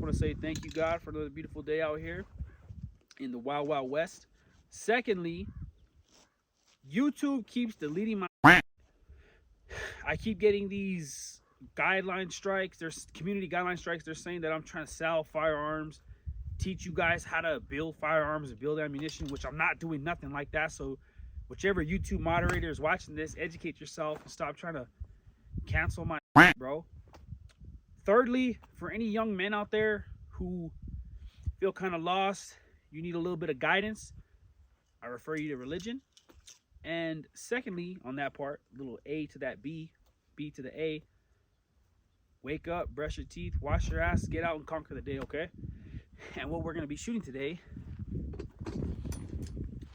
want to say thank you, God, for another beautiful day out here in the Wild Wild West. Secondly, YouTube keeps deleting my... I keep getting these guideline strikes. There's community guideline strikes. They're saying that I'm trying to sell firearms, teach you guys how to build firearms and build ammunition, which I'm not doing nothing like that. So whichever YouTube moderator is watching this, educate yourself and stop trying to cancel my bro. Thirdly, for any young men out there who feel kind of lost, you need a little bit of guidance, I refer you to religion. And secondly, on that part, little A to that B, B to the A, wake up, brush your teeth, wash your ass, get out and conquer the day, okay? And what we're going to be shooting today,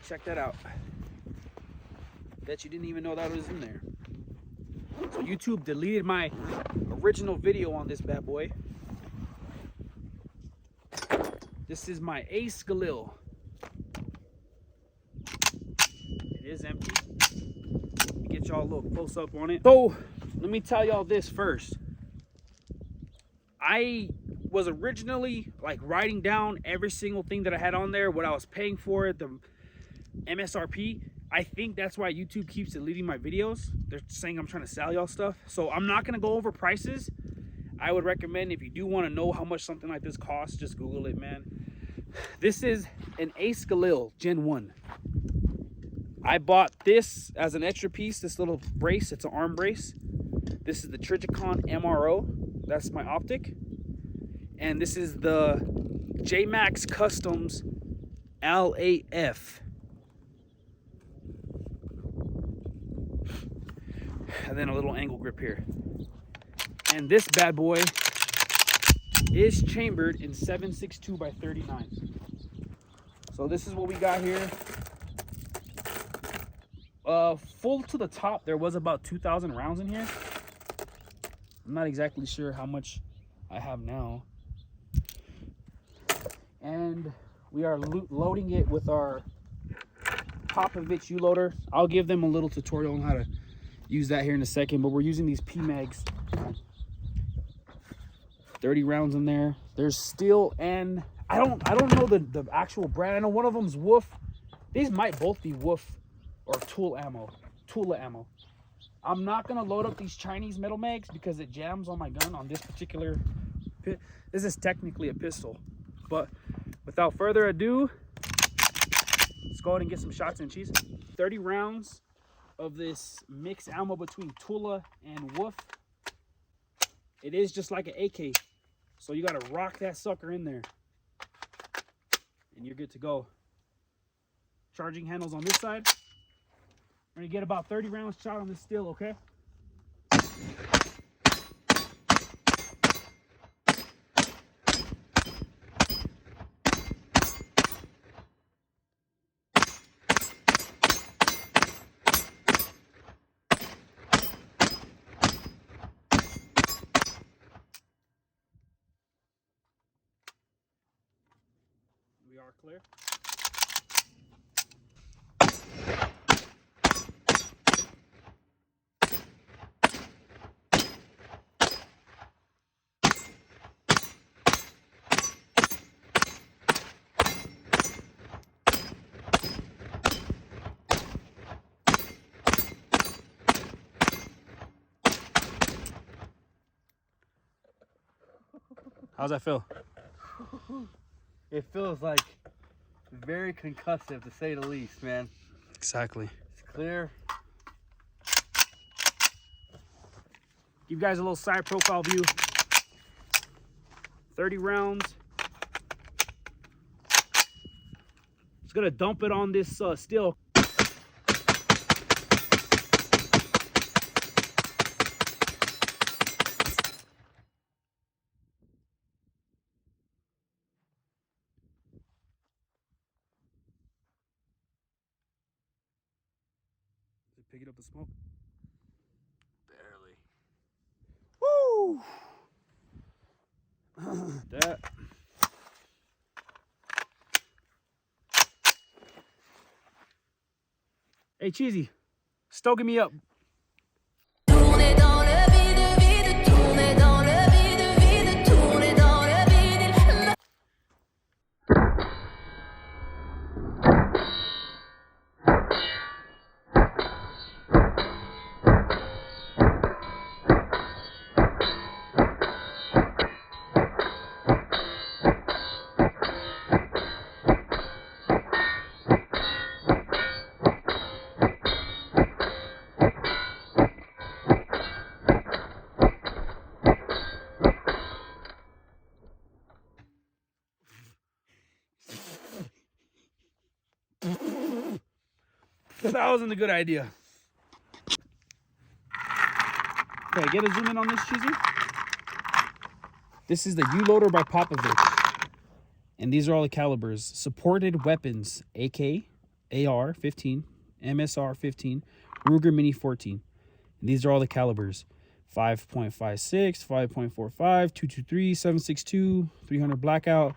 check that out. Bet you didn't even know that was in there. So YouTube deleted my original video on this bad boy. This is my Ace Galil. It is empty. Let me get y'all a little close up on it. So let me tell y'all this first. I was originally like writing down every single thing that I had on there, what I was paying for it, the MSRP. I think that's why YouTube keeps deleting my videos. They're saying I'm trying to sell y'all stuff. So I'm not going to go over prices. I would recommend, if you do want to know how much something like this costs, just Google it, man. This is an Ace Galil Gen 1. I bought this as an extra piece, this little brace. It's an arm brace. This is the Trigicon MRO. That's my optic. And this is the J-Max Customs LAF. And then a little angle grip here. And this bad boy is chambered in 7.62 by 39. So this is what we got here. Full to the top, there was about 2,000 rounds in here. I'm not exactly sure how much I have now. And we are loading it with our Popovich U-loader. I'll give them a little tutorial on how to use that here in a second, but we're using these P-Mags. 30 rounds in there. There's steel and I don't know the actual brand. I know one of them's Wolf. These might both be Wolf or Tula ammo. I'm not gonna load up these Chinese metal mags because it jams on my gun on this particular pit. This is technically a pistol, but without further ado, let's go ahead and get some shots and cheese. 30 rounds of this mixed ammo between Tula and Wolf. It is just like an AK, so you gotta rock that sucker in there and you're good to go. Charging handles on this side. We're gonna get about 30 rounds shot on this steel, okay? We are clear. How's that feel? It feels like very concussive, to say the least, man. Exactly. It's clear. Give you guys a little side profile view. 30 rounds. Just gonna dump it on this steel. Picking up the smoke. Barely. Woo! That. Hey, Cheesy, stoking me up. That wasn't a good idea. Okay, get a zoom in on this, Cheesy. This is the U-Loader by Popovich. And these are all the calibers. Supported weapons, AK, AR 15, MSR 15, Ruger Mini 14. And these are all the calibers. 5.56, 5.45, 223, 762, 300 Blackout,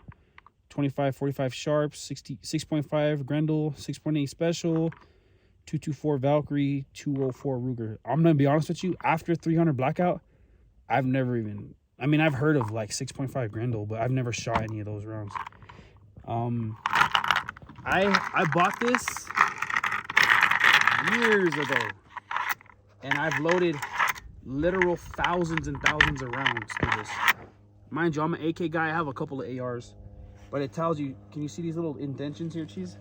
25, 45 Sharps, 6.5 Grendel, 6.8 Special, 224 Valkyrie, 204 Ruger. I'm going to be honest with you, after 300 Blackout, I've never even, I mean, I've heard of like 6.5 Grendel, but I've never shot any of those rounds. I bought this years ago, and I've loaded literal thousands and thousands of rounds through this. Mind you, I'm an AK guy. I have a couple of ARs, but it tells you, can you see these little indentions here, Cheese?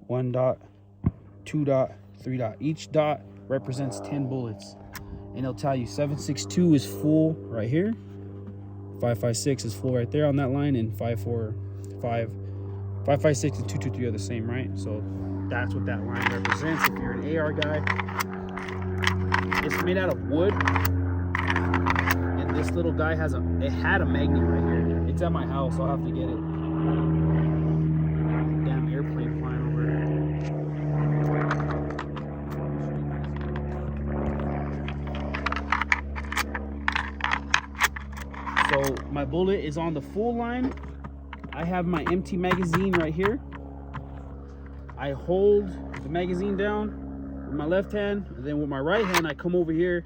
1 dot, 2 dot, 3 dot. Each dot represents 10 bullets. And it'll tell you 762 is full right here. 556 is full right there on that line, and 545, 556 and 223 are the same, right? So that's what that line represents. If you're an AR guy, it's made out of wood, and this little guy had a magnet right here. It's at my house, so I'll have to get it. Damn airplane flying over there. So my bullet is on the full line. I have my empty magazine right here. I hold the magazine down with my left hand, and then with my right hand I come over here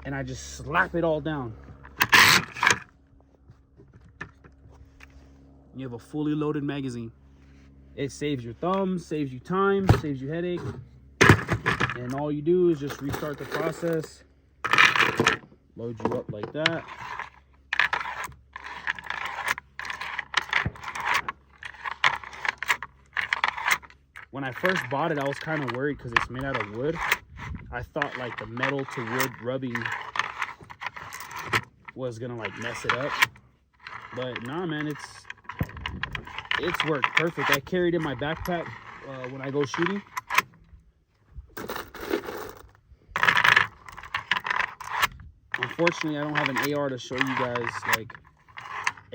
and I just slap it all down. You have a fully loaded magazine. It saves your thumbs, saves you time, saves you headache, and all you do is just restart the process, load you up like that. When I first bought it, I was kind of worried because it's made out of wood. I thought like the metal to wood rubbing was gonna like mess it up. But nah, man, it's worked perfect. I carried it in my backpack when I go shooting. Unfortunately, I don't have an AR to show you guys, like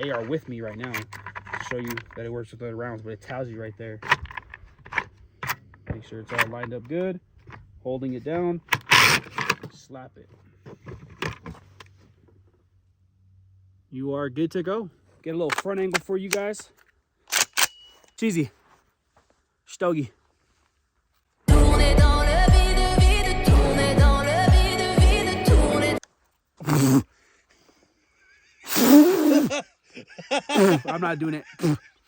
AR with me right now, to show you that it works with other rounds, but it tells you right there. Make sure it's all lined up good. Holding it down, slap it. You are good to go. Get a little front angle for you guys. Cheesy. Stogie. I'm not doing it.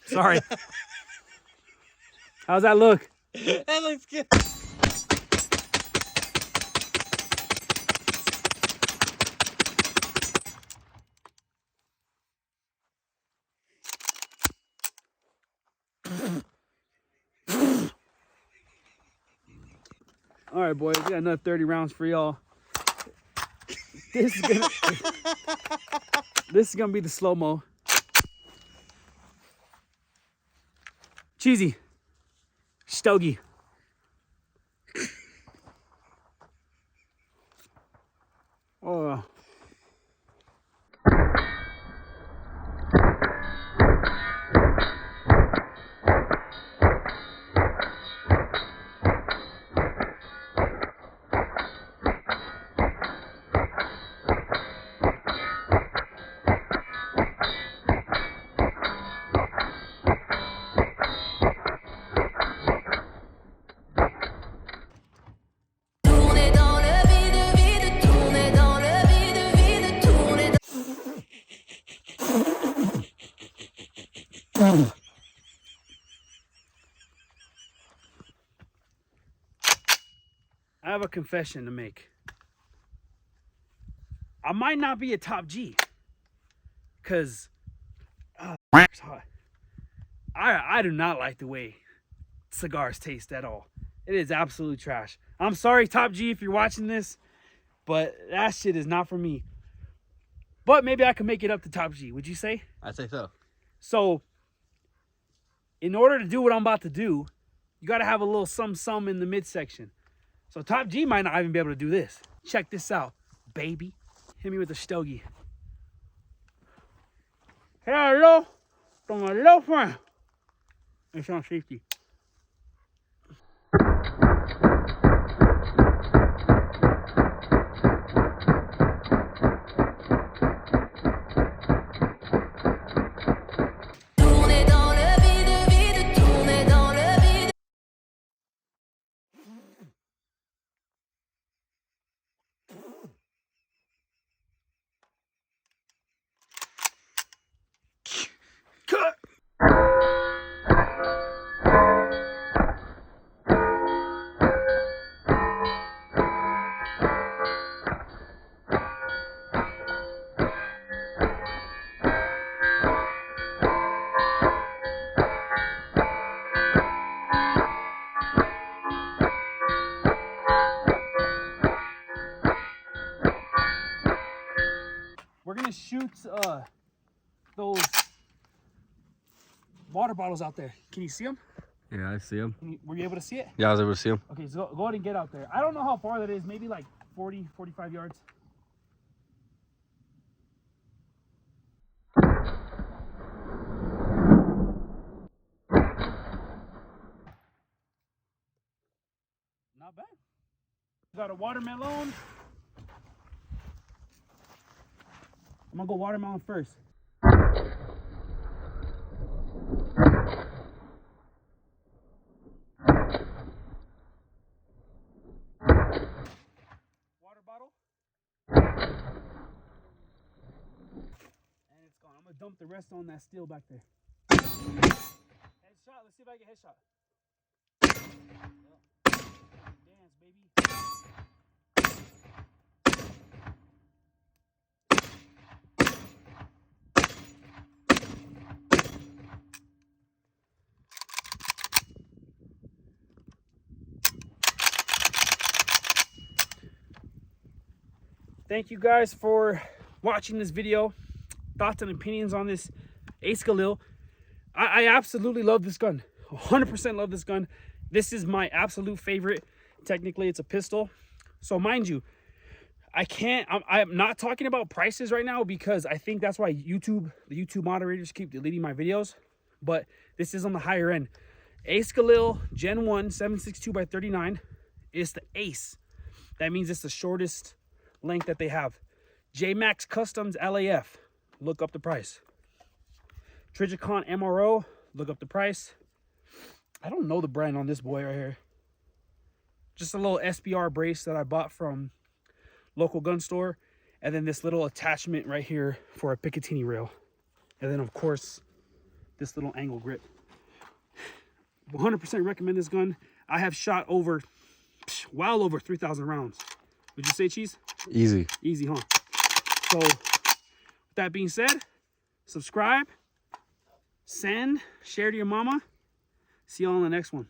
Sorry. How's that look? That looks good. All right, boys, we got another 30 rounds for y'all. This is gonna be the slow-mo. Cheesy. Stogie. Oh. I have a confession to make. I might not be a top G, cause it's hot. I do not like the way cigars taste at all. It is absolute trash. I'm sorry, top G, if you're watching this, but that shit is not for me. But maybe I can make it up to top G. Would you say? I'd say so. So, in order to do what I'm about to do, you got to have a little some in the midsection. So Top G might not even be able to do this. Check this out, baby. Hit me with a stogie. Hello, from a little friend. It's on safety. Cut. We're gonna shoot those water bottles out there. Can you see them? Yeah, I see him. Were you able to see it? Yeah, I was able to see him. Okay, so go ahead and get out there. I don't know how far that is. Maybe like 40, 45 yards. Not bad. Got a watermelon. I'm gonna go watermelon first. Water bottle. And it's gone. I'm gonna dump the rest on that steel back there. Headshot. Let's see if I get headshot. Dance, baby. Thank you guys for watching this video. Thoughts and opinions on this Ace Galil. I absolutely love this gun. 100% love this gun. This is my absolute favorite. Technically, it's a pistol. So mind you, I'm not talking about prices right now because I think that's why the YouTube moderators keep deleting my videos. But this is on the higher end. Ace Galil Gen 1 7.62x39 is the Ace. That means it's the shortest length that they have. J-Max Customs LAF, look up the price. Trijicon MRO, look up the price. I don't know the brand on this boy right here. Just a little SBR brace that I bought from local gun store, and then this little attachment right here for a Picatinny rail, and then of course this little angle grip. 100% recommend this gun. I have shot well over 3,000 rounds. Would you say, Cheese? Easy. Easy, huh? So, with that being said, subscribe, send, share to your mama. See you all on the next one.